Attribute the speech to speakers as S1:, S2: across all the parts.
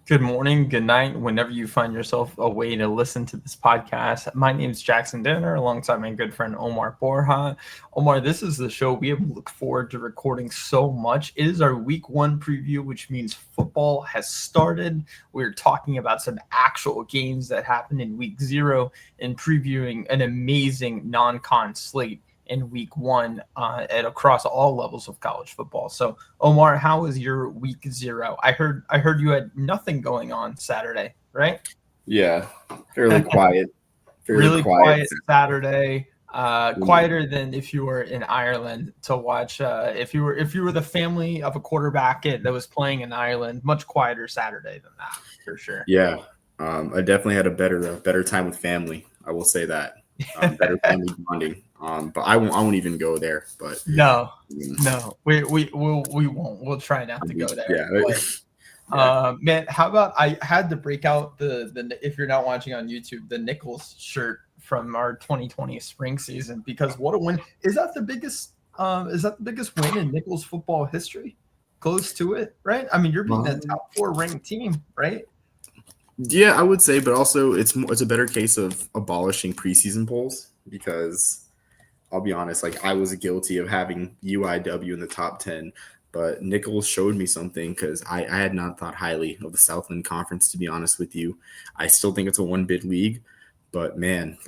S1: Good morning, good night, whenever you find yourself a way to listen to this podcast. My name is Jackson Dinner, alongside my good friend Omar Borja. Omar, this is the show we have looked forward to recording so much. It is our week one preview, which means football has started. We're talking about some actual games that happened in week 0 and previewing an amazing non-con slate in week 1 at across all levels of college football. So Omar, how was your week 0? I heard you had nothing going on Saturday, right?
S2: Yeah, fairly quiet. Fairly
S1: Really
S2: quiet.
S1: quiet Saturday. Quieter than if you were in Ireland to watch. If you were the family of a quarterback that was playing in Ireland, much quieter Saturday than that for sure.
S2: Yeah, I definitely had a better time with family. I will say that. Better family bonding. But I won't even go there. But
S1: No,
S2: um,
S1: no, we won't. We'll try not to go there.
S2: yeah,
S1: But
S2: yeah.
S1: man, how about I had to break out the if you're not watching on YouTube, the Nichols shirt from our 2020 spring season, because what a win. Is that the biggest win in Nichols football history? Close to it, right? I mean, you're beating a
S2: Um,
S1: top 4 ranked team, right?
S2: yeah, I would say, but also it's a better case of abolishing preseason polls because I'll be honest, like I was guilty of having UIW in the top 10, but Nichols showed me something because I had not thought highly of the Southland Conference, to be honest with you. I still think it's a one bid league, but man,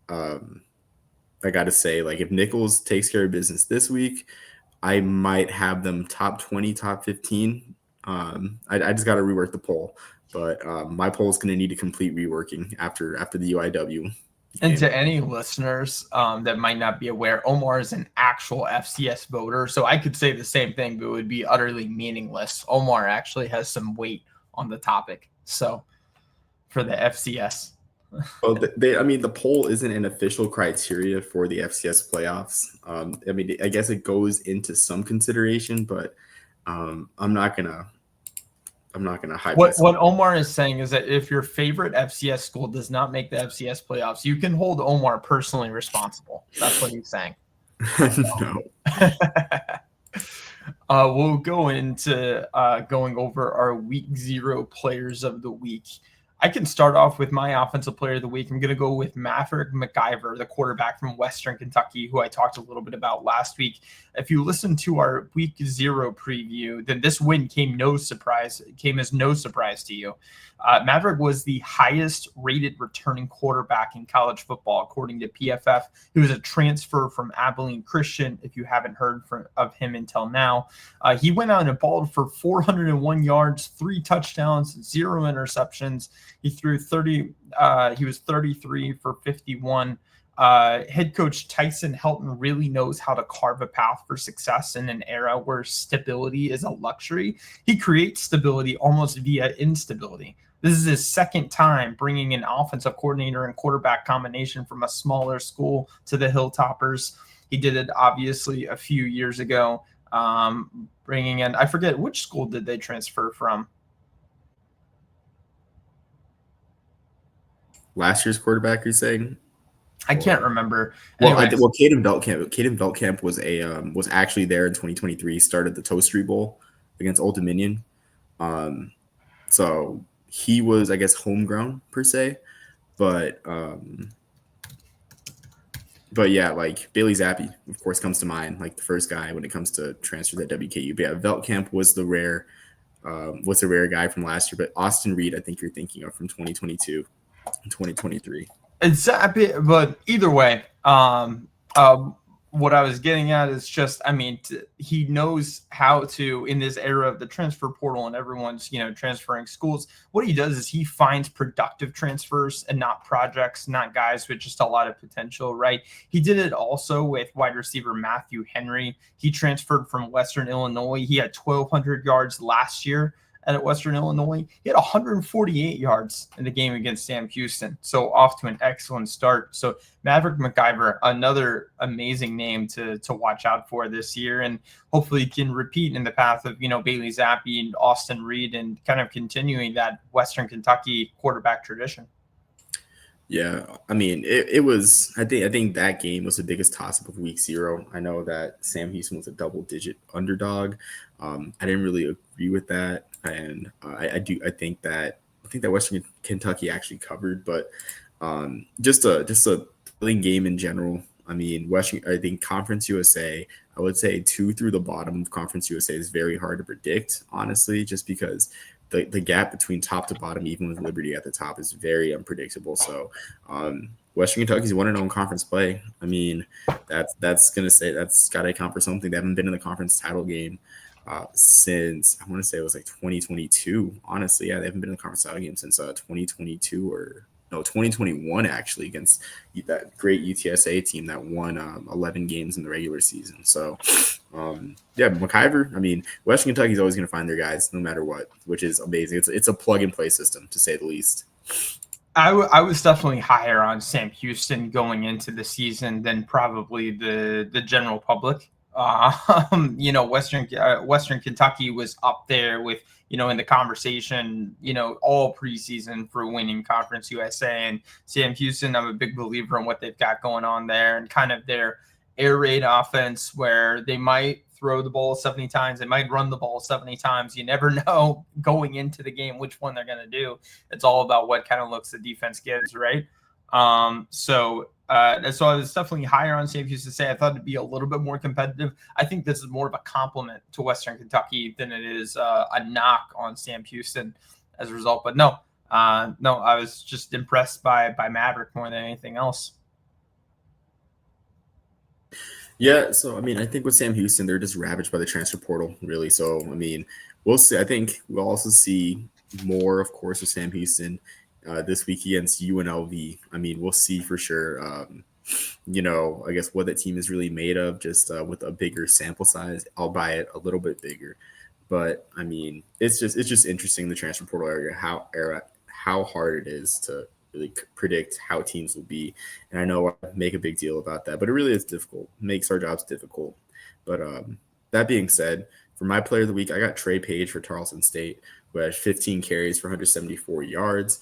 S2: um, I got to say, like if Nichols takes care of business this week, I might have them top 20, top 15. I just got to rework the poll, but my poll is going to need a complete reworking after the UIW
S1: And
S2: game.
S1: to any listeners that might not be aware, Omar is an actual FCS voter. So I could say the same thing, but it would be utterly meaningless. Omar actually has some weight on the topic. So for the FCS.
S2: Well, I mean, the poll isn't an official criteria for the FCS playoffs. I mean, I guess it goes into some consideration, but um, I'm not gonna, I'm not gonna hype myself.
S1: What Omar is saying is that if your favorite FCS school does not make the FCS playoffs, you can hold Omar personally responsible. That's what he's saying.
S2: No.
S1: We'll go into going over our week 0 players of the week. I can start off with my offensive player of the week. I'm going to go with Maverick McIver, the quarterback from Western Kentucky, who I talked a little bit about last week. If you listen to our week 0 preview, then this win came as no surprise to you. Maverick was the highest rated returning quarterback in college football, according to PFF. He was a transfer from Abilene Christian, if you haven't heard of him until now. He went out and balled for 401 yards, 3 touchdowns, 0 interceptions. He threw 30. He was 33 for 51. Head coach Tyson Helton really knows how to carve a path for success in an era where stability is a luxury. He creates stability almost via instability. This is his second time bringing an offensive coordinator and quarterback combination from a smaller school to the Hilltoppers. He did it obviously a few years ago, bringing in, I forget, which school did they transfer from?
S2: Last year's quarterback, you're saying?
S1: I can't
S2: Or
S1: remember.
S2: well,
S1: Anyways,
S2: Caden Veltkamp. Caden Veltkamp was actually there in 2023. Started the Toastery Bowl against Old Dominion. Um, so he was, I guess, homegrown per se, but but yeah, like Bailey Zappi, of course, comes to mind, like the first guy when it comes to transfers at WKU. But yeah, Veltkamp was the rare guy from last year. But Austin Reed, I think you're thinking of from 2022 and 2023.
S1: exactly. But either way, what I was getting at is just, I mean, he knows how to, in this era of the transfer portal and everyone's, transferring schools. What he does is he finds productive transfers and not projects, not guys with just a lot of potential, right? He did it also with wide receiver Matthew Henry. He transferred from Western Illinois. He had 1,200 yards last year at Western Illinois. He had 148 yards in the game against Sam Houston. So off to an excellent start. So Maverick McIver, another amazing name to watch out for this year, and hopefully can repeat in the path of, Bailey Zappi and Austin Reed and kind of continuing that Western Kentucky quarterback tradition.
S2: Yeah, I mean, it was. I think that game was the biggest toss up of week 0. I know that Sam Houston was a double digit underdog, I didn't really agree with that, and I think that Western Kentucky actually covered, but just a thrilling game in general. I mean, I think Conference USA, I would say two through the bottom of Conference USA is very hard to predict, honestly, just because the gap between top to bottom, even with Liberty at the top, is very unpredictable. So, Western Kentucky's 1-0 in conference play. I mean, that's got to account for something. They haven't been in the conference title game since I want to say it was like 2022. Honestly, yeah, they haven't been in the conference title game since 2022 or no 2021 actually against that great UTSA team that won 11 games in the regular season. So yeah, McIver. I mean, Western Kentucky is always going to find their guys no matter what, which is amazing. It's a plug and play system to say the least.
S1: I was definitely higher on Sam Houston going into the season than probably the general public. Western Kentucky was up there with, in the conversation, all preseason for winning Conference USA. And Sam Houston, I'm a big believer in what they've got going on there and kind of their air raid offense where they might throw the ball 70 times. They might run the ball 70 times. You never know going into the game which one they're going to do. It's all about what kind of looks the defense gives, right? So I was definitely higher on Sam Houston State. I thought it'd be a little bit more competitive. I think this is more of a compliment to Western Kentucky than it is a knock on Sam Houston as a result. But no, I was just impressed by Maverick more than anything else.
S2: Yeah, so I mean, I think with Sam Houston, they're just ravaged by the transfer portal, really. So I mean, we'll see. I think we'll also see more, of course, with Sam Houston this week against UNLV. I mean, we'll see for sure. I guess what that team is really made of, just with a bigger sample size. I'll buy it a little bit bigger, but I mean, it's just interesting the transfer portal how hard it is to really predict how teams will be. And I know I make a big deal about that, but it really is difficult. It makes our jobs difficult. But that being said, for my player of the week, I got Trey Page for Tarleton State, who had 15 carries for 174 yards.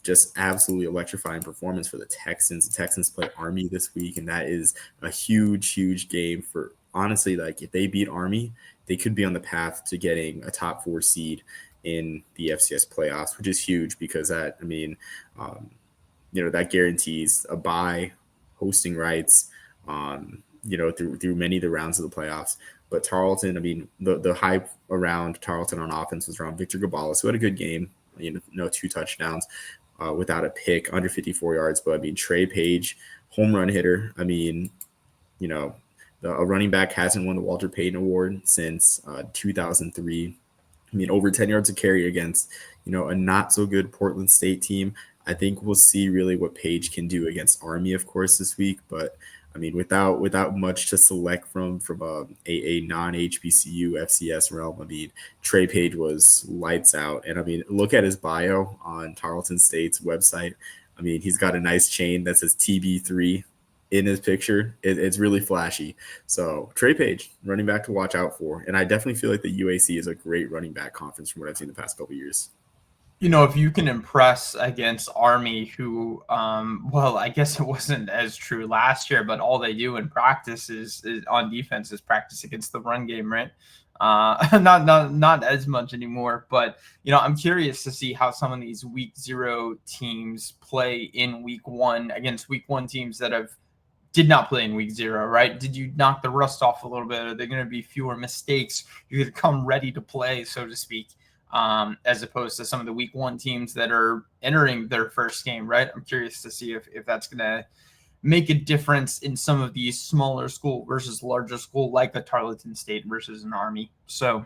S2: Just absolutely electrifying performance for the Texans. The Texans play Army this week, and that is a huge, huge game for, honestly, like if they beat Army, they could be on the path to getting a top 4 seed in the FCS playoffs, which is huge because that guarantees a bye, hosting rights, through many of the rounds of the playoffs. But Tarleton, I mean, the hype around Tarleton on offense was around Victor Gabalis, who had a good game, 2 touchdowns without a pick, under 54 yards. But I mean, Trey Page, home run hitter. I mean, a running back hasn't won the Walter Payton Award since 2003. I mean, over 10 yards of carry against, a not so good Portland State team. I think we'll see really what Page can do against Army, of course, this week. But I mean, without much to select from a non-HBCU FCS realm, I mean, Trey Page was lights out. And I mean, look at his bio on Tarleton State's website. I mean, he's got a nice chain that says TB3 in his picture. It's really flashy. So Trey Page, running back to watch out for. And I definitely feel like the UAC is a great running back conference from what I've seen the past couple of years.
S1: If you can impress against Army, who, I guess it wasn't as true last year, but all they do in practice is on defense is practice against the run game, right? Not as much anymore, but I'm curious to see how some of these week 0 teams play in week 1 against week 1 teams that did not play in week 0, right? Did you knock the rust off a little bit? Are there going to be fewer mistakes? You're going to come ready to play, so to speak, as opposed to some of the week 1 teams that are entering their first game, right? I'm curious to see if that's going to make a difference in some of these smaller school versus larger school, like a Tarleton State versus an Army. So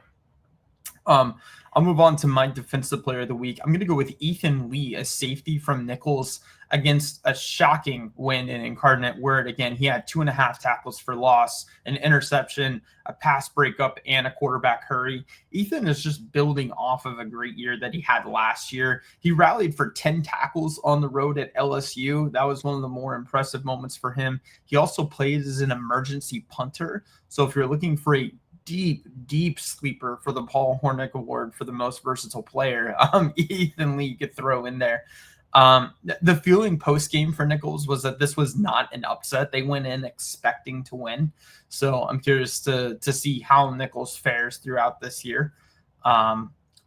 S1: I'll move on to my defensive player of the week. I'm going to go with Ethan Lee, a safety from Nichols, against a shocking win in Incarnate Word. Again, he had 2.5 tackles for loss, an interception, a pass breakup, and a quarterback hurry. Ethan is just building off of a great year that he had last year. He rallied for 10 tackles on the road at LSU. That was one of the more impressive moments for him. He also plays as an emergency punter. So if you're looking for a deep sleeper for the Paul Hornick Award for the most versatile player, Ethan Lee you could throw in there. The feeling post game for Nichols was that this was not an upset. They went in expecting to win. So I'm curious to see how Nichols fares throughout this year.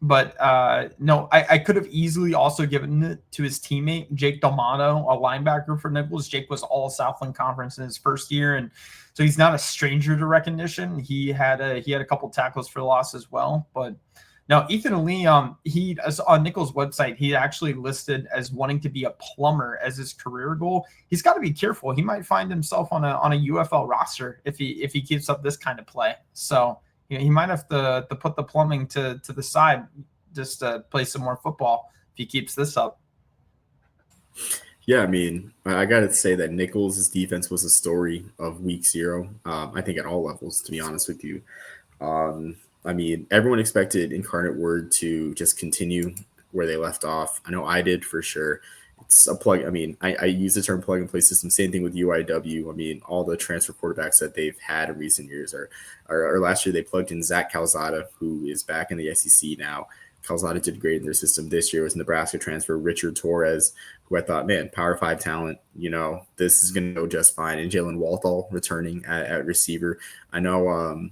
S1: But no, I could have easily also given it to his teammate, Jake Delmato, a linebacker for Nichols. Jake was all Southland Conference in his first year, and so he's not a stranger to recognition. He had a couple tackles for loss as well. But now Ethan Lee, he on Nichols' website, he actually listed as wanting to be a plumber as his career goal. He's got to be careful. He might find himself on a UFL roster if he keeps up this kind of play. So he might have to put the plumbing to the side just to play some more football if he keeps this up.
S2: Yeah, I mean, I got to say that Nichols' defense was a story of week 0. I think at all levels, to be honest with you. I mean, everyone expected Incarnate Word to just continue where they left off. I know I did for sure. It's a plug. I mean, I use the term plug and play system. Same thing with UIW. I mean, all the transfer quarterbacks that they've had in recent years are last year they plugged in Zach Calzada, who is back in the SEC now. Calzada did great in their system this year. Was Nebraska transfer Richard Torres, who I thought, man, Power 5 talent. You know, this is going to go just fine. And Jalen Walthall returning at receiver. I know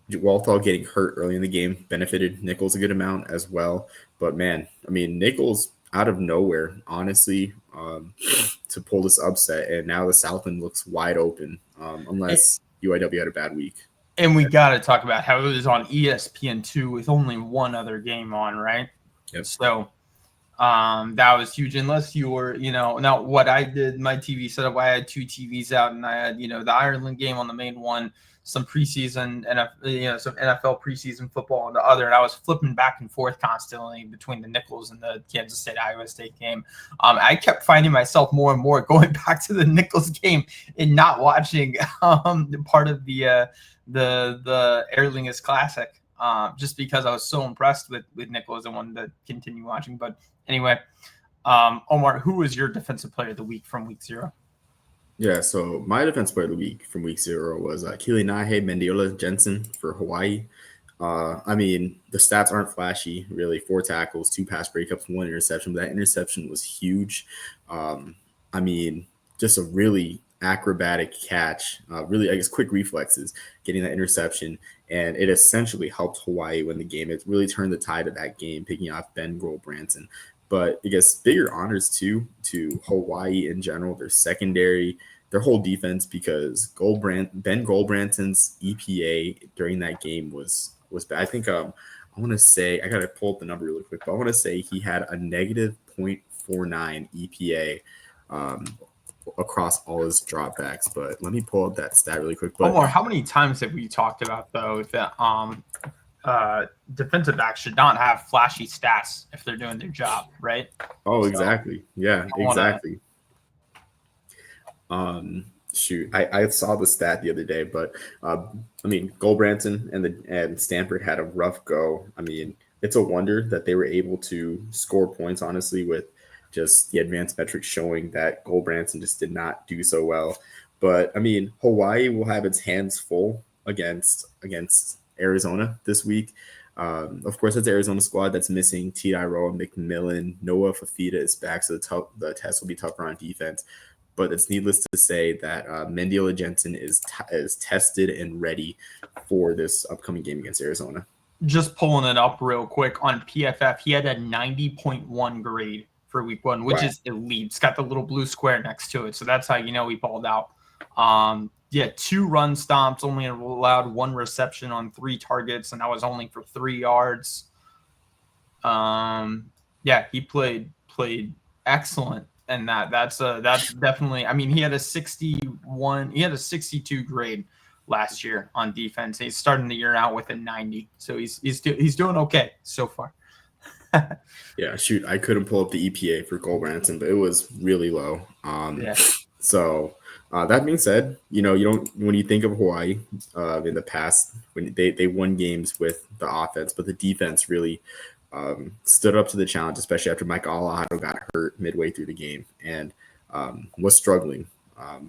S2: Walthall getting hurt early in the game benefited Nichols a good amount as well. But man, I mean, Nichols out of nowhere, honestly, to pull this upset, and now the Southland looks wide open, unless UIW had a bad week.
S1: And we got to talk about how it was on ESPN2 with only one other game on, right?
S2: Yep.
S1: So that was huge. Unless you were, now what I did, my TV setup, I had 2 TVs out, and I had, the Ireland game on the main one, some preseason and some NFL preseason football on the other, and I was flipping back and forth constantly between the Nichols and the Kansas State Iowa State game. I kept finding myself more and more going back to the Nichols game and not watching part of the Aer Lingus Classic, just because I was so impressed with Nichols and wanted to continue watching. But anyway, Omar, who was your defensive player of the week from week 0?
S2: Yeah, so my defense player of the week from week 0 was Kilinahe Mendiola Jensen for Hawaii. I mean, the stats aren't flashy, really. 4 tackles, 2 pass breakups, 1 interception. But that interception was huge. I mean, just a really acrobatic catch, really, I guess, quick reflexes, getting that interception. And it essentially helped Hawaii win the game. It really turned the tide of that game, picking off Ben Goldbranson. But I guess bigger honors too to Hawaii in general, their secondary, their whole defense, because Ben Goldbranson's EPA during that game was bad. I think I want to say, I got to pull up the number really quick, but I want to say he had a negative 0.49 EPA across all his dropbacks. But let me pull up that stat really quick. But
S1: Omar, how many times have we talked about, though, that defensive backs should not have flashy stats if they're doing their job, right?
S2: Oh, exactly. Yeah, exactly. Shoot, I saw the stat the other day, but I mean, Goldbranson and Stanford had a rough go. I mean, it's a wonder that they were able to score points, honestly, with just the advanced metrics showing that Goldbranson just did not do so well. But I mean, Hawaii will have its hands full against Arizona this week. Of course, that's Arizona squad that's missing T.I. Rowe, McMillan, Noah Fafita is back, so the test will be tougher on defense. But it's needless to say that Mendiola Jensen is tested and ready for this upcoming game against Arizona.
S1: Just pulling it up real quick on PFF, he had a 90.1 grade for week 1, which is elite. It's got the little blue square next to it, so that's how you know he balled out. 2 run stomps, only allowed 1 reception on 3 targets, and that was only for 3 yards. He played excellent, and that's definitely. I mean, he had a 62 grade last year on defense. He's starting the year out with a 90, so he's doing okay so far.
S2: Yeah, shoot, I couldn't pull up the EPA for Goldbranson, but it was really low. So. That being said, you don't, when you think of Hawaii in the past, when they won games with the offense, but the defense really stood up to the challenge, especially after Mike Alahado got hurt midway through the game and was struggling.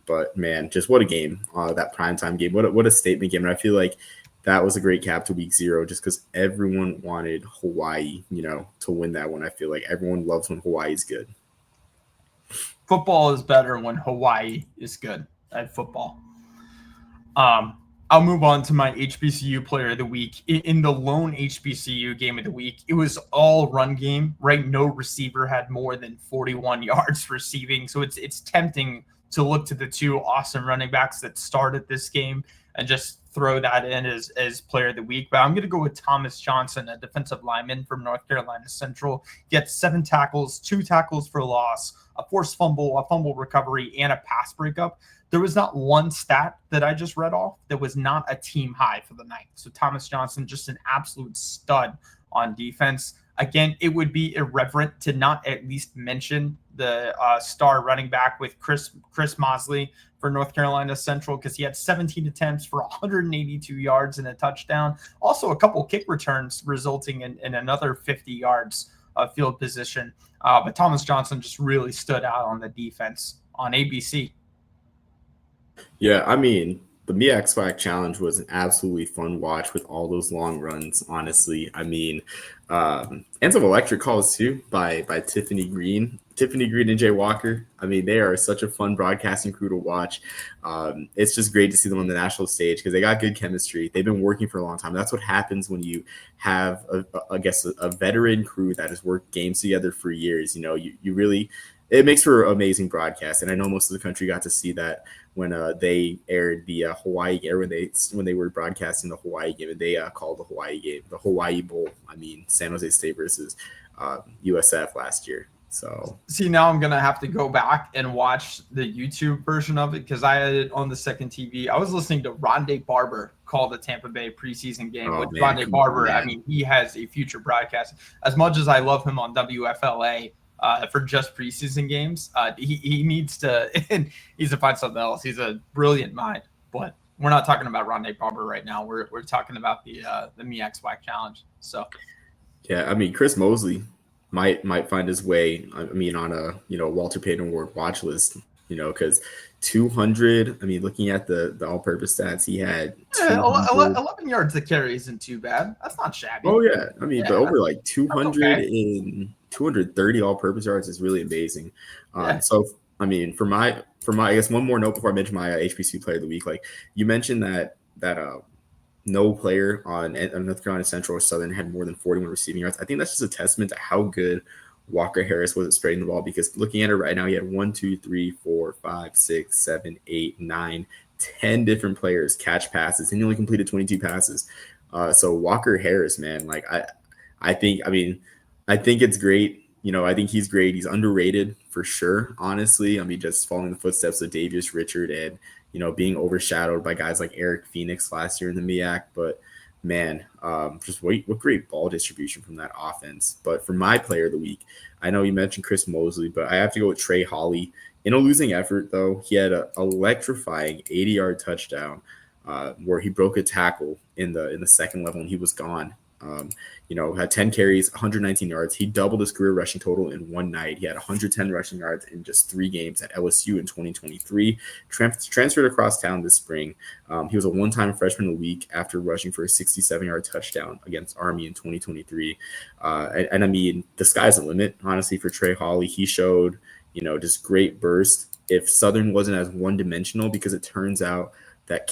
S2: But man, just what a game, that primetime game. What a statement game. And I feel like that was a great cap to week 0 just because everyone wanted Hawaii, to win that one. I feel like everyone loves when Hawaii's good.
S1: Football is better when Hawaii is good at football. I'll move on to my HBCU player of the week. In the lone HBCU game of the week, it was all run game, right? No receiver had more than 41 yards receiving. So it's tempting to look to the two awesome running backs that started this game and just throw that in as player of the week. But I'm going to go with Thomas Johnson, a defensive lineman from North Carolina Central. He had 7 tackles, 2 tackles for loss, a forced fumble, a fumble recovery, and a pass breakup. There was not one stat that I just read off that was not a team high for the night. So Thomas Johnson, just an absolute stud on defense. Again, it would be irreverent to not at least mention the star running back with Chris Mosley for North Carolina Central, because he had 17 attempts for 182 yards and a touchdown. Also a couple kick returns resulting in another 50 yards of field position. But Thomas Johnson just really stood out on the defense on ABC.
S2: Yeah, I mean, the MEAC-SWAC challenge was an absolutely fun watch with all those long runs, honestly. I mean, and some electric calls too by Tiffany Green and Jay Walker. I mean, they are such a fun broadcasting crew to watch. It's just great to see them on the national stage because they got good chemistry. They've been working for a long time. That's what happens when you have, a veteran crew that has worked games together for years. You really – it makes for amazing broadcast, and I know most of the country got to see that when they aired the Hawaii game, when they were broadcasting the Hawaii game, and they called the Hawaii game the Hawaii Bowl. I mean, San Jose State versus USF last year. So
S1: see, now I'm gonna have to go back and watch the YouTube version of it because I had it on the second TV. I was listening to Rondé Barber call the Tampa Bay preseason game. With Rondé Barber, I mean, he has a future broadcast. As much as I love him on WFLA. For just preseason games, he needs to find something else. He's a brilliant mind, but we're not talking about Rondé Barber right now. We're talking about the MEAC-SWAC challenge. So,
S2: yeah, I mean, Chris Mosley might find his way. I mean, on a Walter Payton Award watch list. Because 200. I mean, looking at the all-purpose stats, he had
S1: 11 yards to carry isn't too bad. That's not shabby.
S2: Oh yeah, I mean, but over like 200 in 230 all-purpose yards is really amazing. So I mean, for my I guess one more note before I mention my HBCU player of the week. Like you mentioned that no player on North Carolina Central or Southern had more than 41 receiving yards. I think that's just a testament to how good Walker Harris was at spreading the ball, because looking at it right now, he had 1, 2, 3, 4, 5, 6, 7, 8, 9, 10 different players catch passes, and he only completed 22 passes. So Walker Harris, man, like I think it's great. I think he's great. He's underrated for sure, honestly. I mean, just following the footsteps of Davius Richard and, being overshadowed by guys like Eric Phoenix last year in the MEAC. But man, just what great ball distribution from that offense. But for my player of the week, I know you mentioned Chris Mosley, but I have to go with Trey Hawley. In a losing effort, though, he had an electrifying 80-yard touchdown where he broke a tackle in the second level and he was gone. Had 10 carries, 119 yards. He doubled his career rushing total in one night. He had 110 rushing yards in just 3 games at LSU in 2023. Transferred across town this spring. He was a one-time freshman of the week after rushing for a 67-yard touchdown against Army in 2023. And I mean, the sky's the limit, honestly, for Trey Hawley. He showed, just great burst. If Southern wasn't as one-dimensional, because it turns out that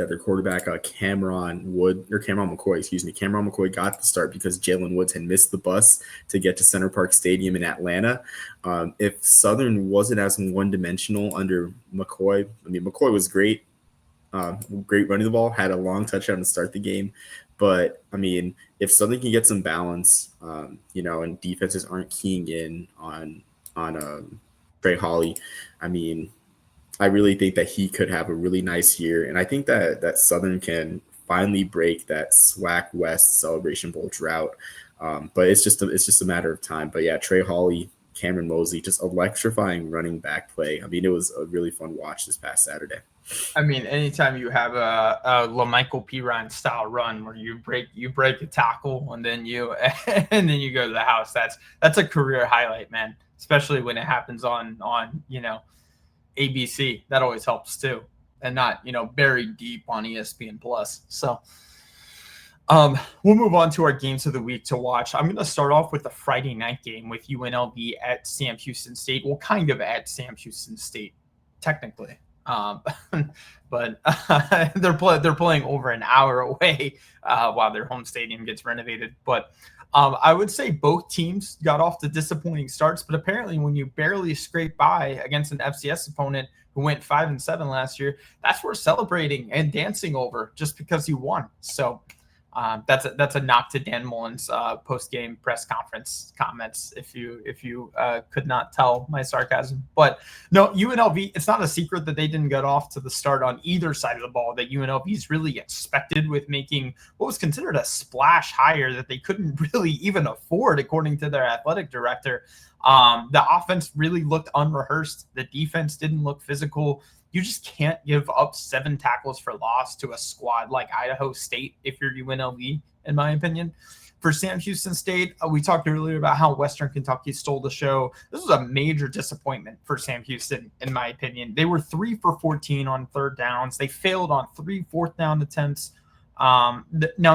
S2: their quarterback, Cameron McCoy got the start because Jalen Woods had missed the bus to get to Center Park Stadium in Atlanta. If Southern wasn't as one-dimensional under McCoy, I mean, McCoy was great running the ball, had a long touchdown to start the game. But, I mean, if Southern can get some balance, and defenses aren't keying in on Trey Hawley, I mean, I really think that he could have a really nice year. And I think that Southern can finally break that SWAC West Celebration Bowl drought. But it's just a matter of time. But yeah, Trey Hawley, Cameron Mosley, just electrifying running back play. I mean, it was a really fun watch this past Saturday.
S1: I mean, anytime you have a LaMichael Pirine style run where you break a tackle and then you go to the house, that's a career highlight, man. Especially when it happens on ABC. That always helps too. and not, buried deep on ESPN Plus. So we'll move on to our games of the week to watch. I'm going to start off with the Friday night game with UNLV at Sam Houston State. Well, kind of at Sam Houston State, technically. But they're playing over an hour away while their home stadium gets renovated. But I would say both teams got off to disappointing starts, but apparently when you barely scrape by against an FCS opponent who went 5-7 last year, that's worth celebrating and dancing over just because you won. So that's a knock to Dan Mullen's post-game press conference comments, if you could not tell my sarcasm. But no, UNLV, it's not a secret that they didn't get off to the start on either side of the ball that UNLV is really expected with making what was considered a splash hire that they couldn't really even afford, according to their athletic director. The offense really looked unrehearsed. The defense didn't look physical. You just can't give up 7 tackles for loss to a squad like Idaho State if you're UNLV, in my opinion. For Sam Houston State, we talked earlier about how Western Kentucky stole the show. This was a major disappointment for Sam Houston, in my opinion. They were 3 for 14 on third downs. They failed on 3 fourth down attempts. Now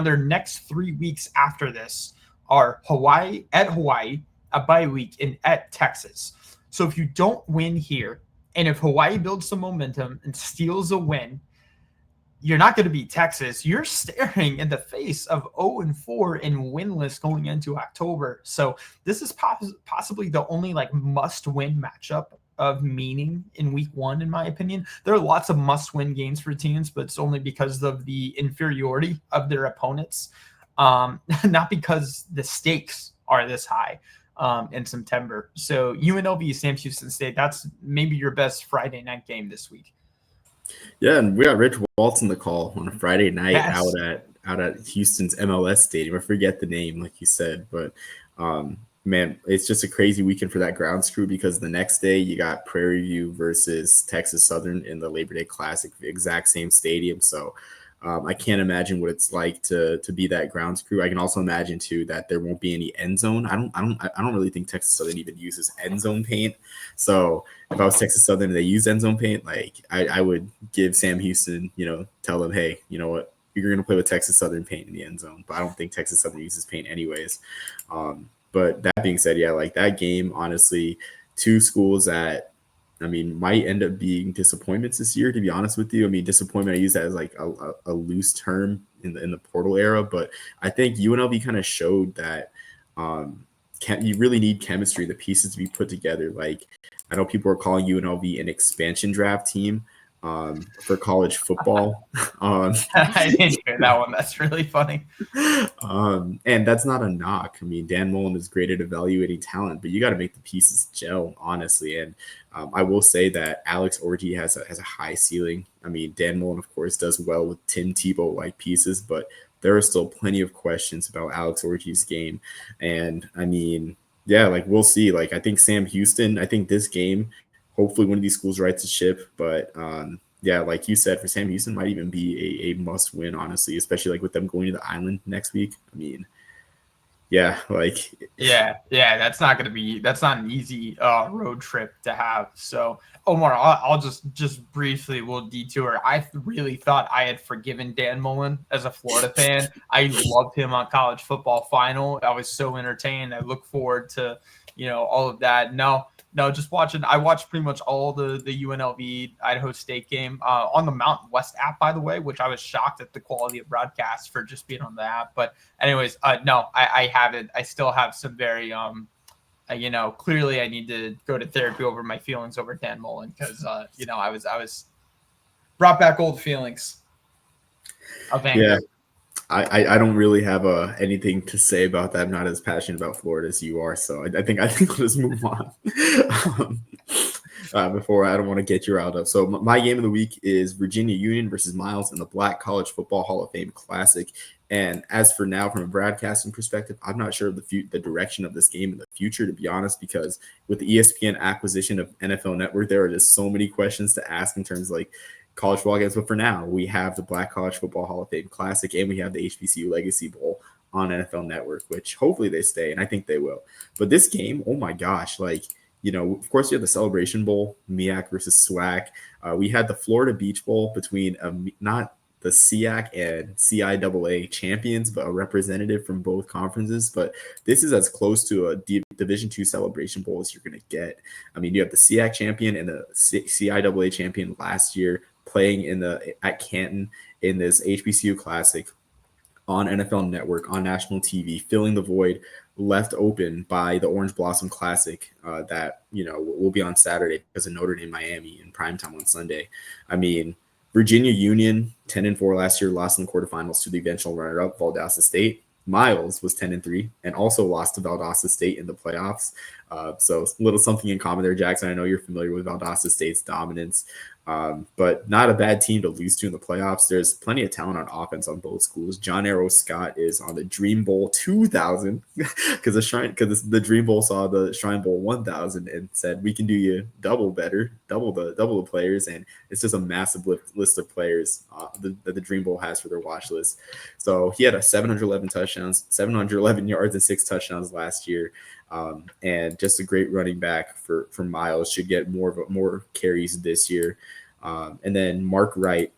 S1: their next 3 weeks after this are Hawaii, a bye week, and at Texas. So if you don't win here, and if Hawaii builds some momentum and steals a win, you're not going to beat Texas. You're staring in the face of 0-4 and winless going into October. So this is possibly the only must-win matchup of meaning in week 1, in my opinion. There are lots of must-win games for teams, but it's only because of the inferiority of their opponents, not because the stakes are this high. In September. So UNLV, Sam Houston State, that's maybe your best Friday night game this week.
S2: Yeah, and we got Rich Waltz in the call on a Friday night
S1: Yes.
S2: out at Houston's MLS stadium. I forget the name, like you said, but man, it's just a crazy weekend for that ground crew because the next day you got Prairie View versus Texas Southern in the Labor Day Classic, the exact same stadium. So I can't imagine what it's like to be that grounds crew. I can also imagine too that there won't be any end zone. I don't really think Texas Southern even uses end zone paint. So if I was Texas Southern and they use end zone paint, I would give Sam Houston, tell them, hey, you know what, you're gonna play with Texas Southern paint in the end zone. But I don't think Texas Southern uses paint anyways. But that being said, yeah, that game, honestly, 2 schools that might end up being disappointments this year, to be honest with you. Disappointment, I use that as a loose term in the portal era, but I think UNLV kind of showed that you really need chemistry, the pieces to be put together. I know people are calling UNLV an expansion draft team for college football.
S1: I didn't hear that one. That's really funny.
S2: And that's not a knock. Dan Mullen is great at evaluating talent, but you got to make the pieces gel, honestly. And I will say that Alex Orji has a high ceiling. Dan Mullen, of course, does well with Tim Tebow-like pieces, but there are still plenty of questions about Alex Orji's game. And we'll see. I think Sam Houston, I think this game, hopefully one of these schools rights the ship, but yeah, like you said, for Sam Houston might even be a must win, honestly, especially with them going to the island next week. Yeah,
S1: that's not an easy road trip to have. So Omar, I'll just briefly will detour. I really thought I had forgiven Dan Mullen as a Florida fan. I loved him on College Football Final. I was so entertained. I look forward to all of that. No, just watching. I watched pretty much all the UNLV Idaho State game on the Mountain West app, by the way, which I was shocked at the quality of broadcast for just being on the app. But anyways, no, I haven't. I still have some very clearly I need to go to therapy over my feelings over Dan Mullen because I was brought back old feelings of anger.
S2: Yeah. I don't really have anything to say about that. I'm not as passionate about Florida as you are, so I think we'll just move on. Before I don't want to get you riled up. So my game of the week is Virginia Union versus Miles in the Black College Football Hall of Fame Classic. And as for now, from a broadcasting perspective, I'm not sure of the direction of this game in the future, to be honest, because with the ESPN acquisition of NFL Network, there are just so many questions to ask in terms of college football games. But for now, we have the Black College Football Hall of Fame Classic and we have the HBCU Legacy Bowl on NFL Network, which hopefully they stay, and I think they will. But this game, oh my gosh, of course, you have the Celebration Bowl, MEAC versus SWAC. We had the Florida Beach Bowl between not the SEAC and CIAA champions, but a representative from both conferences. But this is as close to a Division II Celebration Bowl as you're going to get. I mean, you have the SEAC champion and the CIAA champion last year playing at Canton in this HBCU Classic on NFL Network, on national TV, filling the void left open by the Orange Blossom Classic that, will be on Saturday because of Notre Dame Miami in primetime on Sunday. I mean, Virginia Union, 10-4 last year, lost in the quarterfinals to the eventual runner-up, Valdosta State. Miles was 10-3 and also lost to Valdosta State in the playoffs. So a little something in common there, Jackson. I know you're familiar with Valdosta State's dominance, but not a bad team to lose to in the playoffs. There's plenty of talent on offense on both schools. John Arrow Scott is on the Dream Bowl 2000 because the Dream Bowl saw the Shrine Bowl 1000 and said, we can do you double the players. And it's just a massive list of players that the Dream Bowl has for their watch list. So he had 711 touchdowns, 711 yards and 6 touchdowns last year. And just a great running back for Miles. Should get more carries this year. And then Mark Wright.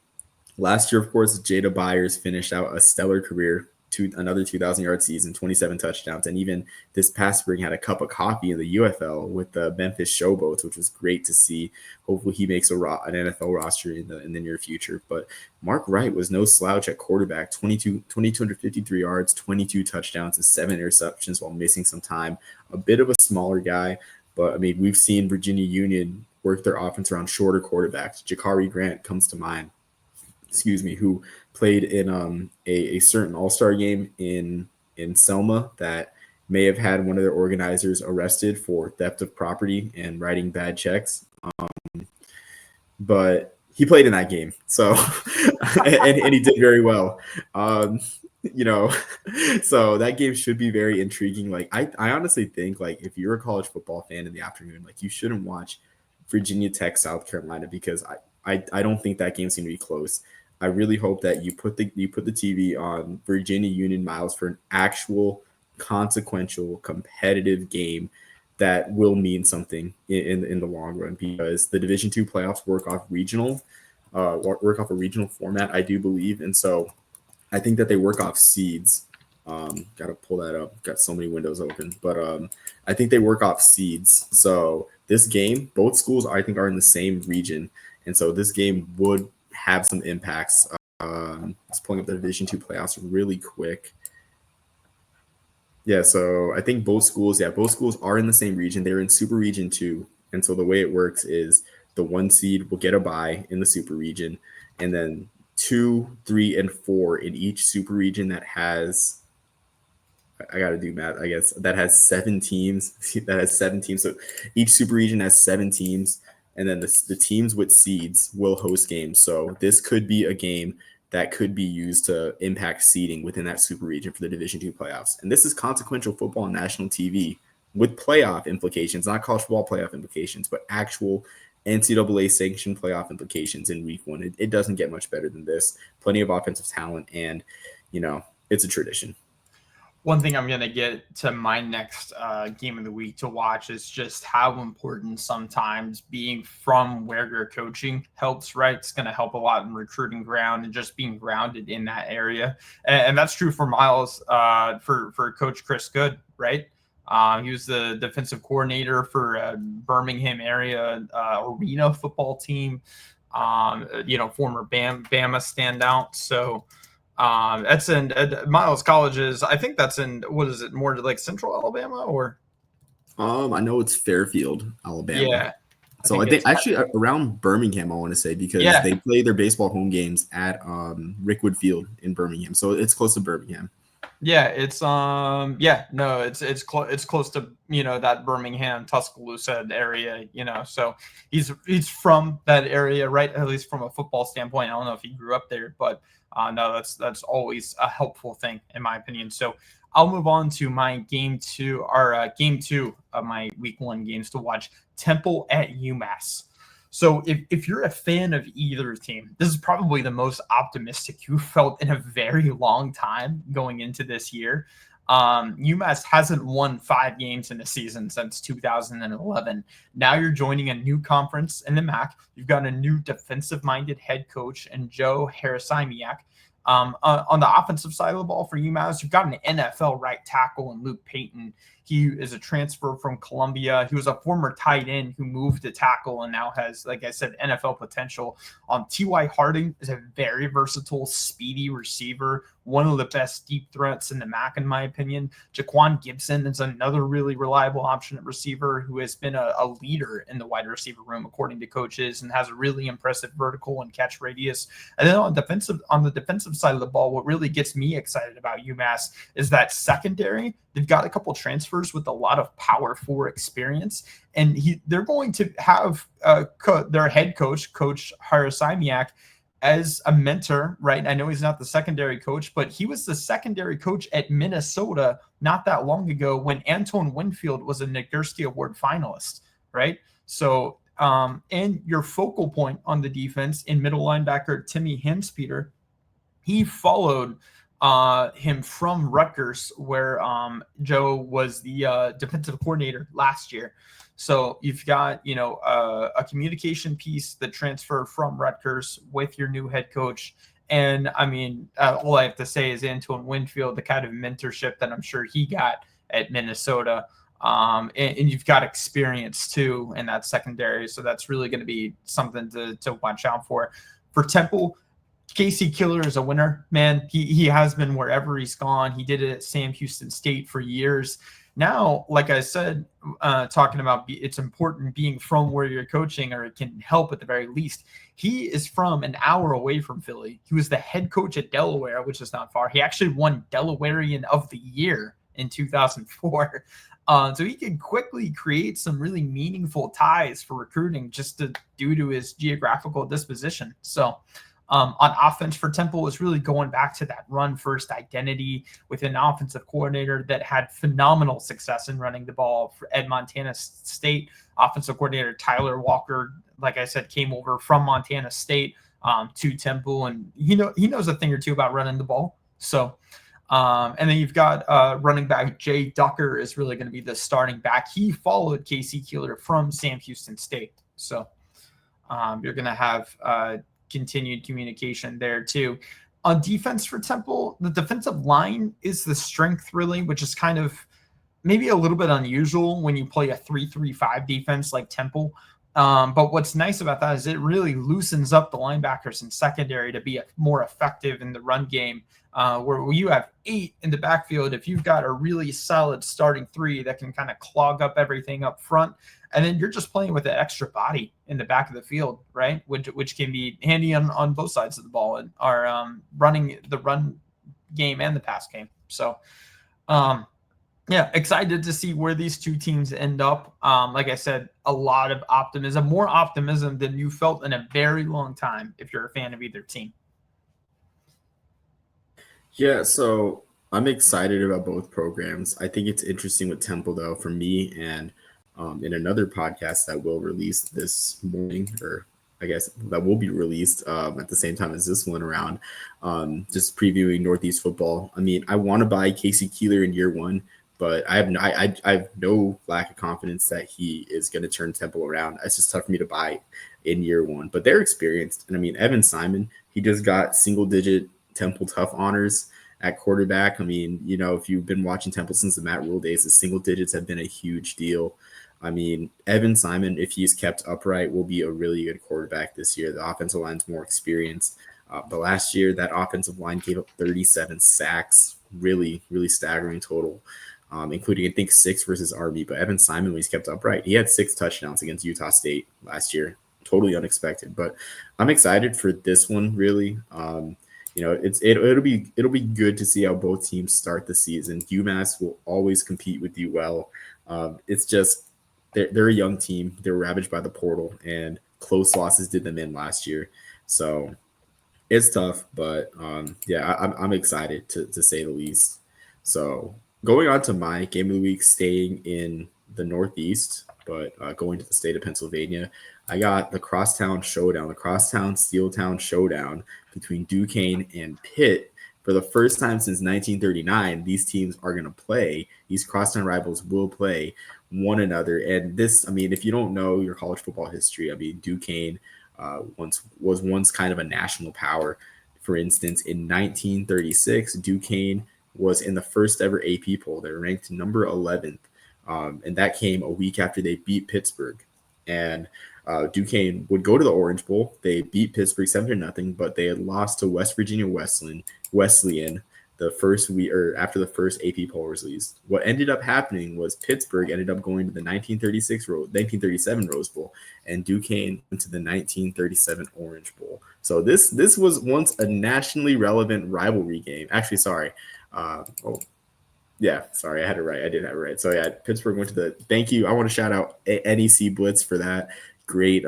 S2: Last year, of course, Jada Byers finished out a stellar career, another 2,000-yard season, 27 touchdowns. And even this past spring had a cup of coffee in the UFL with the Memphis Showboats, which was great to see. Hopefully he makes an NFL roster in the near future. But Mark Wright was no slouch at quarterback, 2,253 yards, 22 touchdowns, and 7 interceptions while missing some time. A bit of a smaller guy, but, I mean, we've seen Virginia Union work their offense around shorter quarterbacks. Jakari Grant comes to mind. Who played in a certain all-star game in Selma that may have had one of their organizers arrested for theft of property and writing bad checks. But he played in that game. So, and he did very well. So that game should be very intriguing. Like, I honestly think, like, if you're a college football fan in the afternoon, like, you shouldn't watch Virginia Tech, South Carolina, because I don't think that game's going to be close. I really hope that you put the TV on Virginia Union Miles for an actual consequential competitive game that will mean something in the long run, because the Division II playoffs work off a regional format, I do believe. And so I think that they work off seeds. Got to pull that up. Got so many windows open, but I think they work off seeds. So this game, both schools I think are in the same region. And so this game would have some impacts. Just pulling up the Division II playoffs really quick. Yeah, so I think both schools are in the same region. They're in Super Region 2. And so the way it works is the 1 seed will get a bye in the Super Region, and then 2, 3, and 4 in each Super Region that has, I got to do math, I guess, that has 7 teams. So each Super Region has 7 teams. And then the teams with seeds will host games. So this could be a game that could be used to impact seeding within that super region for the Division II playoffs. And this is consequential football on national TV with playoff implications, not college football playoff implications, but actual NCAA sanctioned playoff implications in week 1. It doesn't get much better than this. Plenty of offensive talent, and, it's a tradition.
S1: One thing I'm going to get to my next game of the week to watch is just how important sometimes being from where you're coaching helps, right? It's going to help a lot in recruiting ground and just being grounded in that area. And that's true for Miles, for Coach Chris Good, right? He was the defensive coordinator for Birmingham area arena football team, former Bama standout. So, that's in Miles College's. I think that's in, what is it, more like Central Alabama, or?
S2: I know it's Fairfield, Alabama.
S1: Yeah.
S2: I think actually around Birmingham, I want to say, because they play their baseball home games at Rickwood Field in Birmingham. So it's close to Birmingham.
S1: Yeah, it's it's close to, that Birmingham, Tuscaloosa area, so he's from that area, right? At least from a football standpoint. I don't know if he grew up there, but no, that's always a helpful thing in my opinion. So I'll move on to my game 2 of my week 1 games to watch. Temple at UMass. So if you're a fan of either team, this is probably the most optimistic you felt in a very long time going into this year. UMass hasn't won 5 games in a season since 2011. Now you're joining a new conference in the MAC. You've got a new defensive-minded head coach and Joe Harrisimiak. On the offensive side of the ball for UMass, you've got an NFL right tackle in Luke Payton. He is a transfer from Columbia. He was a former tight end who moved to tackle and now has, like I said, NFL potential. T.Y. Harding is a very versatile, speedy receiver, one of the best deep threats in the MAC, in my opinion. Jaquan Gibson is another really reliable option at receiver who has been a leader in the wide receiver room, according to coaches, and has a really impressive vertical and catch radius. And then on the defensive side of the ball, what really gets me excited about UMass is that secondary. They've got a couple transfers with a lot of Power 4 experience, and they're going to have their head coach, Coach Harrisimiak, as a mentor, right? I know he's not the secondary coach, but he was the secondary coach at Minnesota not that long ago when Antoine Winfield was a Nagurski Award finalist, right? So, and your focal point on the defense in middle linebacker Timmy Hanspeter, he followed him from Rutgers, where Joe was the defensive coordinator last year. So you've got, a communication piece that transfer from Rutgers with your new head coach. And I mean, all I have to say is Antoine Winfield, the kind of mentorship that I'm sure he got at Minnesota. And you've got experience too in that secondary. So that's really going to be something to watch out for. For Temple, Casey Killer is a winner, man. He has been wherever he's gone. He did it at Sam Houston State for years. Now, like I said, talking about it's important being from where you're coaching, or it can help at the very least. He is from an hour away from Philly. He was the head coach at Delaware, which is not far. He actually won Delawarean of the Year in 2004. So he can quickly create some really meaningful ties for recruiting just due to his geographical disposition. So on offense for Temple is really going back to that run-first identity with an offensive coordinator that had phenomenal success in running the ball at Montana State. Offensive coordinator Tyler Walker, like I said, came over from Montana State to Temple, and he knows a thing or two about running the ball. So, and then you've got running back Jay Ducker is really going to be the starting back. He followed Casey Keeler from Sam Houston State. So you're going to have continued communication there too. On defense for Temple, the defensive line is the strength really, which is kind of maybe a little bit unusual when you play a 3-3-5 defense like Temple. But what's nice about that is it really loosens up the linebackers and secondary to be more effective in the run game, where you have 8 in the backfield. If you've got a really solid starting 3 that can kind of clog up everything up front, and then you're just playing with an extra body in the back of the field, right? Which can be handy on both sides of the ball and are running the run game and the pass game. So, yeah, excited to see where these two teams end up. Like I said, a lot of optimism, more optimism than you felt in a very long time if you're a fan of either team.
S2: Yeah, so I'm excited about both programs. I think it's interesting with Temple, though, for me, and in another podcast that will release this morning, or I guess that will be released at the same time as this one around, just previewing Northeast football. I mean, I want to buy Casey Keeler in year 1, but I have no lack of confidence that he is going to turn Temple around. It's just tough for me to buy in year 1, but they're experienced. And I mean, Evan Simon, he just got single-digit Temple Tough honors at quarterback. I mean, if you've been watching Temple since the Matt Rule days, the single digits have been a huge deal. I mean, Evan Simon, if he's kept upright, will be a really good quarterback this year. The offensive line's more experienced. But last year, that offensive line gave up 37 sacks, really, really staggering total, including, I think, 6 versus Army. But Evan Simon, when he's kept upright, he had 6 touchdowns against Utah State last year. Totally unexpected. But I'm excited for this one, really. It'll be good to see how both teams start the season. UMass will always compete with you well. It's just they're a young team. They were ravaged by the portal, and close losses did them in last year. So it's tough, but yeah, I'm excited to say the least. So going on to my game of the week, staying in the Northeast, but going to the state of Pennsylvania, I got the Crosstown Steeltown Showdown between Duquesne and Pitt. for the first time since 1939, these teams are going to play. These crosstown rivals will play one another. And this, I mean, if you don't know your college football history, I mean, Duquesne was once kind of a national power. For instance, in 1936, Duquesne was in the first ever AP poll. They were ranked number 11th. And that came a week after they beat Pittsburgh. And Duquesne would go to the Orange Bowl. They beat Pittsburgh 7-0, but they had lost to West Virginia Wesleyan the first week or after the first AP poll was released. What ended up happening was Pittsburgh ended up going to the 1937 Rose Bowl, and Duquesne went to the 1937 Orange Bowl. So this was once a nationally relevant rivalry game. Actually, sorry. Yeah, sorry, I had it right. I did have it right. So yeah, Pittsburgh went to the. Thank you. I want to shout out NEC Blitz for that. Great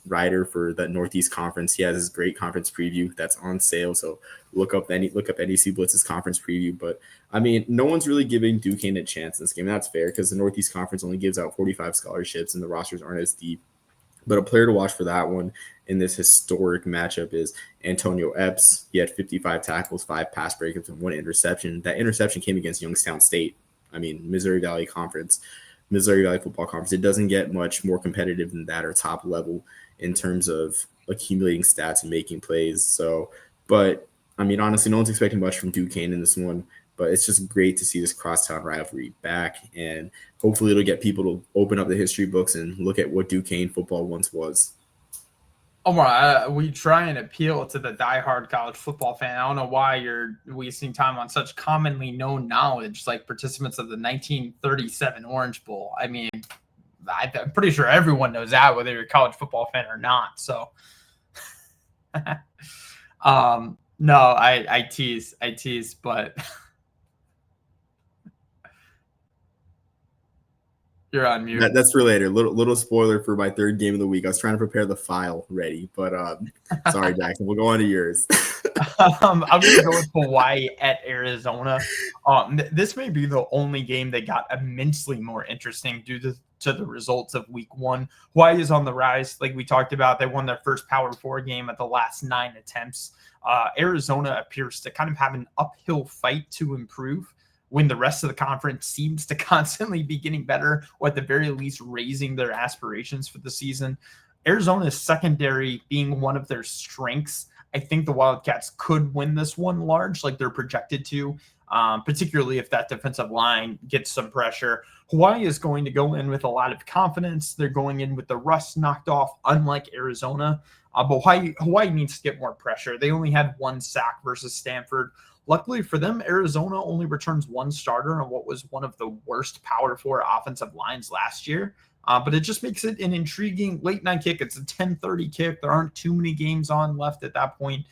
S2: writer for the Northeast Conference. He has his great conference preview that's on sale. So look up NEC Blitz's conference preview. But I mean, no one's really giving Duquesne a chance in this game. That's fair because the Northeast Conference only gives out 45 scholarships and the rosters aren't as deep. But a player to watch for that one in this historic matchup is Antonio Epps. He had 55 tackles, 5 pass breakups, and 1 interception. That interception came against Youngstown State. I mean, Missouri Valley Football Conference. It doesn't get much more competitive than that or top level in terms of accumulating stats and making plays. So, but I mean, honestly, no one's expecting much from Duquesne in this one. But it's just great to see this crosstown rivalry back, and hopefully it'll get people to open up the history books and look at what Duquesne football once was.
S1: Omar, we try and appeal to the diehard college football fan. I don't know why you're wasting time on such commonly known knowledge like participants of the 1937 Orange Bowl. I mean, I'm pretty sure everyone knows that, whether you're a college football fan or not. So, no, I tease, but you're on mute.
S2: That's related. Little spoiler for my third game of the week. I was trying to prepare the file ready, but sorry, Jackson. We'll go on to yours.
S1: I'm going to go with Hawaii at Arizona. This may be the only game that got immensely more interesting due to the results of week 1. Hawaii is on the rise, like we talked about. They won their first Power 4 game at the last 9 attempts. Arizona appears to kind of have an uphill fight to improve when the rest of the conference seems to constantly be getting better, or at the very least raising their aspirations for the season. Arizona's secondary being one of their strengths. I think the Wildcats could win this one large, like they're projected to, particularly if that defensive line gets some pressure. Hawaii is going to go in with a lot of confidence. They're going in with the rust knocked off, unlike Arizona. But Hawaii needs to get more pressure. They only had 1 sack versus Stanford. Luckily for them, Arizona only returns 1 starter on what was one of the worst Power 4 offensive lines last year. But it just makes it an intriguing late-night kick. It's a 10:30 kick. There aren't too many games on left at that point.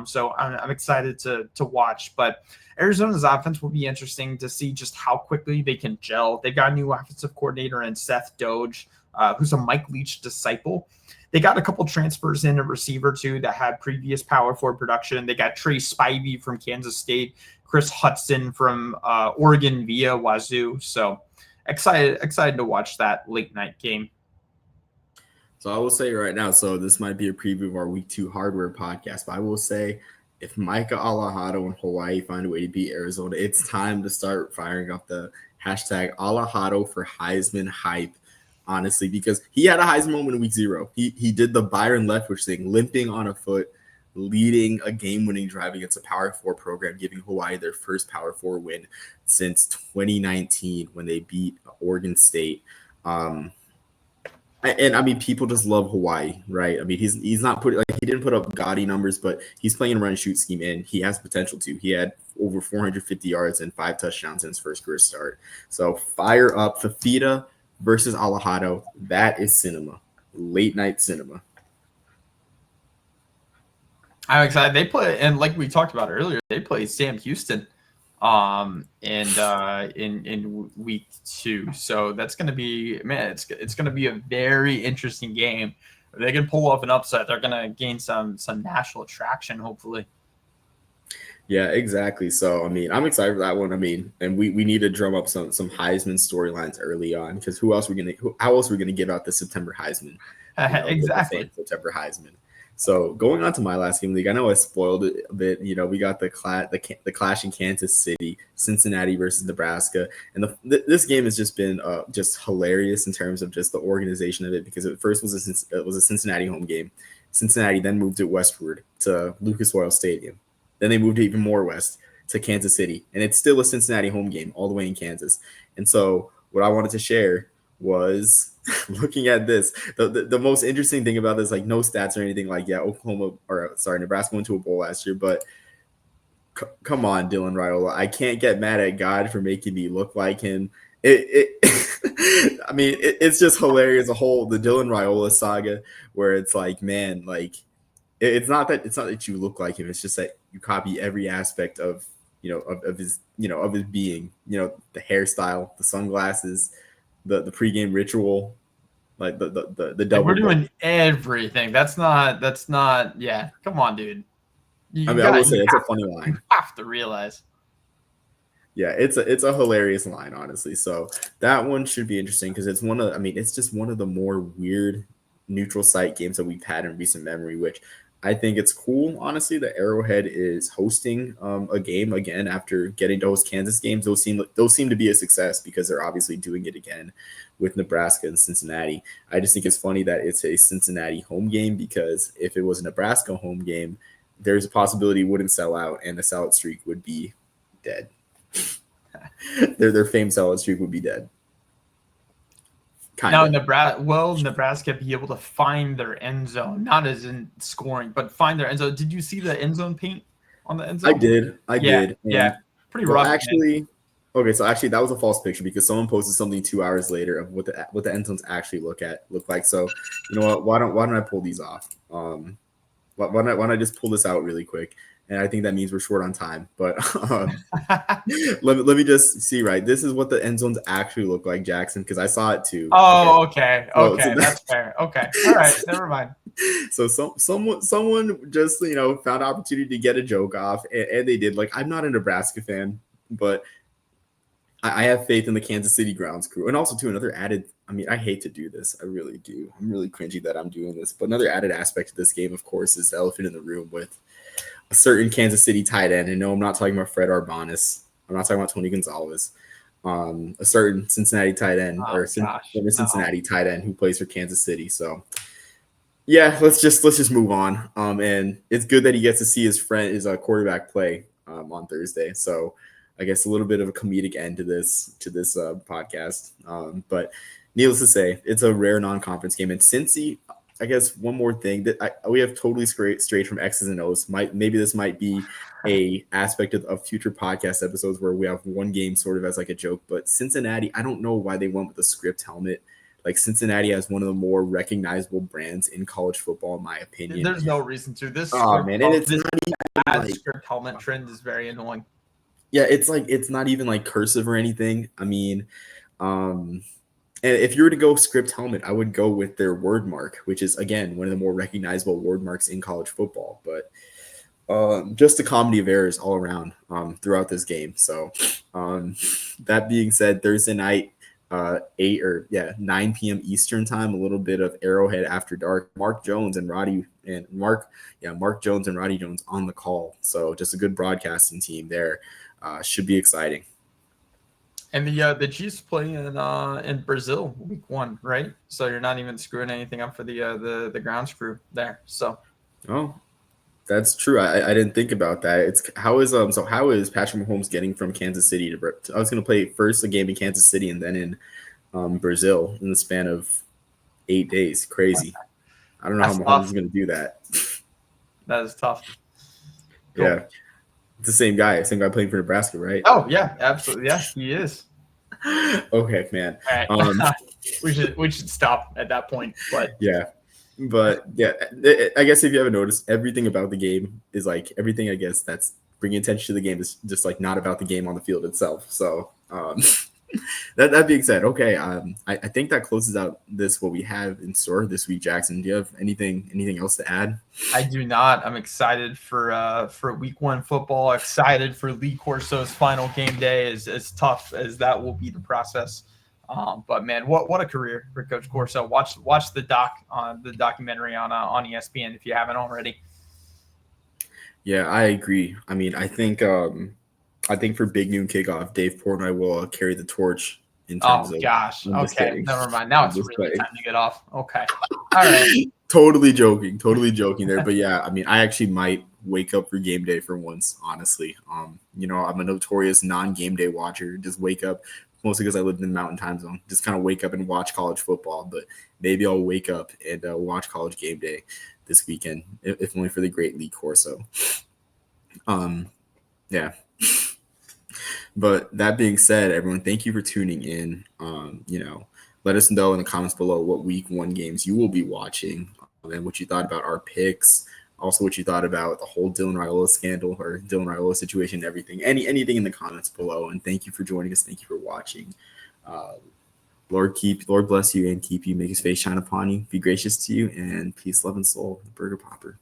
S1: So I'm excited to watch. But Arizona's offense will be interesting to see just how quickly they can gel. They've got a new offensive coordinator in Seth Doge, who's a Mike Leach disciple. They got a couple transfers in, a receiver too that had previous Power 4 production. They got Trey Spivey from Kansas State, Chris Hudson from Oregon via Wazoo. So excited to watch that late night game.
S2: So I will say right now, so this might be a preview of our week 2 hardware podcast, but I will say if Micah Alahado and Hawaii find a way to beat Arizona, it's time to start firing up the hashtag Alahado for Heisman hype. Honestly, because he had a Heisman moment in week 0. He did the Byron Leftwich thing, limping on a foot, leading a game-winning drive against a Power 4 program, giving Hawaii their first Power 4 win since 2019 when they beat Oregon State. And I mean, people just love Hawaii, right? I mean, he's not putting he didn't put up gaudy numbers, but he's playing a run and shoot scheme, and he has potential to. He had over 450 yards and 5 touchdowns in his first career start. So fire up Fafita versus Alahado. That is cinema. Late night cinema.
S1: I'm excited. They play, and like we talked about earlier, they play Sam Houston in week 2. So that's gonna be, man, it's gonna be a very interesting game. If they can pull off an upset, they're gonna gain some national traction, hopefully.
S2: Yeah, exactly. So, I mean, I'm excited for that one. I mean, and we need to drum up some Heisman storylines early on because how else are we gonna give out the September Heisman?
S1: Exactly.
S2: September Heisman. So going on to my last game league, I know I spoiled it a bit. We got the clash in Kansas City, Cincinnati versus Nebraska, and this game has just been just hilarious in terms of just the organization of it, because it first was a Cincinnati home game. Cincinnati then moved it westward to Lucas Oil Stadium. Then they moved it even more west to Kansas City, and it's still a Cincinnati home game all the way in Kansas. And so what I wanted to share was looking at this. The most interesting thing about this, like no stats or anything, like Nebraska went to a bowl last year, but come on, Dylan Raiola, I can't get mad at God for making me look like him. I mean, it's just hilarious. The Dylan Raiola saga, where it's like, man, like it's not that you look like him. It's just that you copy every aspect of his being. The hairstyle, the sunglasses, the pregame ritual, like the double.
S1: We're doing everything. That's not. Yeah, come on, dude.
S2: I will say it's a funny line.
S1: You have to realize.
S2: Yeah, it's a hilarious line, honestly. So that one should be interesting, because it's just one of the more weird neutral site games that we've had in recent memory, which I think it's cool, honestly, that Arrowhead is hosting a game again after getting those Kansas games. Those seem to be a success, because they're obviously doing it again with Nebraska and Cincinnati. I just think it's funny that it's a Cincinnati home game, because if it was a Nebraska home game, there's a possibility it wouldn't sell out, and the sellout streak would be dead. Their famed sellout streak would be dead.
S1: Now, Nebraska be able to find their end zone, not as in scoring, but find their end zone. Did you see the end zone paint on the end zone?
S2: I did.
S1: Yeah, pretty rough.
S2: Actually, okay, so actually that was a false picture, because someone posted something 2 hours later of what the end zones actually look like. So you know what? Why don't I pull these off? Why don't I just pull this out really quick? And I think that means we're short on time. But let me just see, right? This is what the end zones actually look like, Jackson, because I saw it too.
S1: Oh, okay. That's fair. Okay. All right. Never mind.
S2: So someone just, found an opportunity to get a joke off, and they did. Like, I'm not a Nebraska fan, but I have faith in the Kansas City grounds crew. And also, too, another added, I hate to do this. I really do. I'm really cringy that I'm doing this. But another added aspect of this game, of course, is the elephant in the room with a certain Kansas City tight end. And no, I'm not talking about Fred Arbanis. I'm not talking about Tony Gonzalez. A certain Cincinnati tight end Cincinnati tight end who plays for Kansas City. So, yeah, let's just move on. And it's good that he gets to see his quarterback play on Thursday. So, I guess a little bit of a comedic end to this podcast. But needless to say, it's a rare non-conference game. And Cincy, I guess one more thing that we have totally strayed from X's and O's. Maybe this might be a aspect of future podcast episodes where we have one game sort of as like a joke. But Cincinnati, I don't know why they went with a script helmet. Like, Cincinnati has one of the more recognizable brands in college football, in my opinion.
S1: There's no reason to. This script helmet trend is very annoying.
S2: Yeah, it's not even like cursive or anything. And if you were to go script helmet, I would go with their word mark, which is, again, one of the more recognizable word marks in college football. But just a comedy of errors all around throughout this game. So that being said, Thursday night, 9 p.m. Eastern time, a little bit of Arrowhead After Dark. Mark Jones and Roddy Jones on the call. So just a good broadcasting team there. Should be exciting.
S1: And the Chiefs play in Brazil week 1, right? So you're not even screwing anything up for the grounds crew there. So,
S2: oh, that's true. I didn't think about that. How is Patrick Mahomes getting from Kansas City to? I was going to play first a game in Kansas City and then in Brazil in the span of 8 days. Crazy. I don't know how Mahomes is going to do that.
S1: That is tough. Cool.
S2: Yeah. It's the same guy playing for Nebraska, right?
S1: Oh yeah, absolutely. Yeah, he is.
S2: Okay, man.
S1: All right. we should stop at that point. But
S2: yeah, I guess if you haven't noticed, everything about the game is like everything. I guess that's bringing attention to the game is just like not about the game on the field itself. So that being said, okay, I think that closes out what we have in store this week. Jackson, do you have anything else to add?
S1: I do not. I'm excited for week 1 football. Excited for Lee Corso's final game day, as tough as that will be the process. But man, what a career for Coach Corso. Watch the documentary on ESPN if you haven't already.
S2: Yeah, I agree. I mean, I think for Big Noon Kickoff, Dave Portnoy will carry the torch in terms
S1: Oh
S2: of.
S1: gosh.
S2: I'm just
S1: Okay.
S2: kidding.
S1: Never mind. Now
S2: I'm
S1: it's
S2: just
S1: really
S2: kidding.
S1: time to get off. Okay. All right.
S2: Totally joking there. But yeah, I mean, I actually might wake up for game day for once, honestly. I'm a notorious non-game day watcher. Just wake up, mostly because I live in the mountain time zone. Just kind of wake up and watch college football. But maybe I'll wake up and watch college game day this weekend, if only for the great Lee Corso. Yeah. But that being said, everyone, thank you for tuning in. Let us know in the comments below what week 1 games you will be watching, and what you thought about our picks. Also, what you thought about the whole Dylan Raiola scandal or Dylan Raiola situation, everything, anything in the comments below. And thank you for joining us. Thank you for watching. Lord bless you and keep you. Make His face shine upon you. Be gracious to you, and peace, love, and soul. Burger Popper.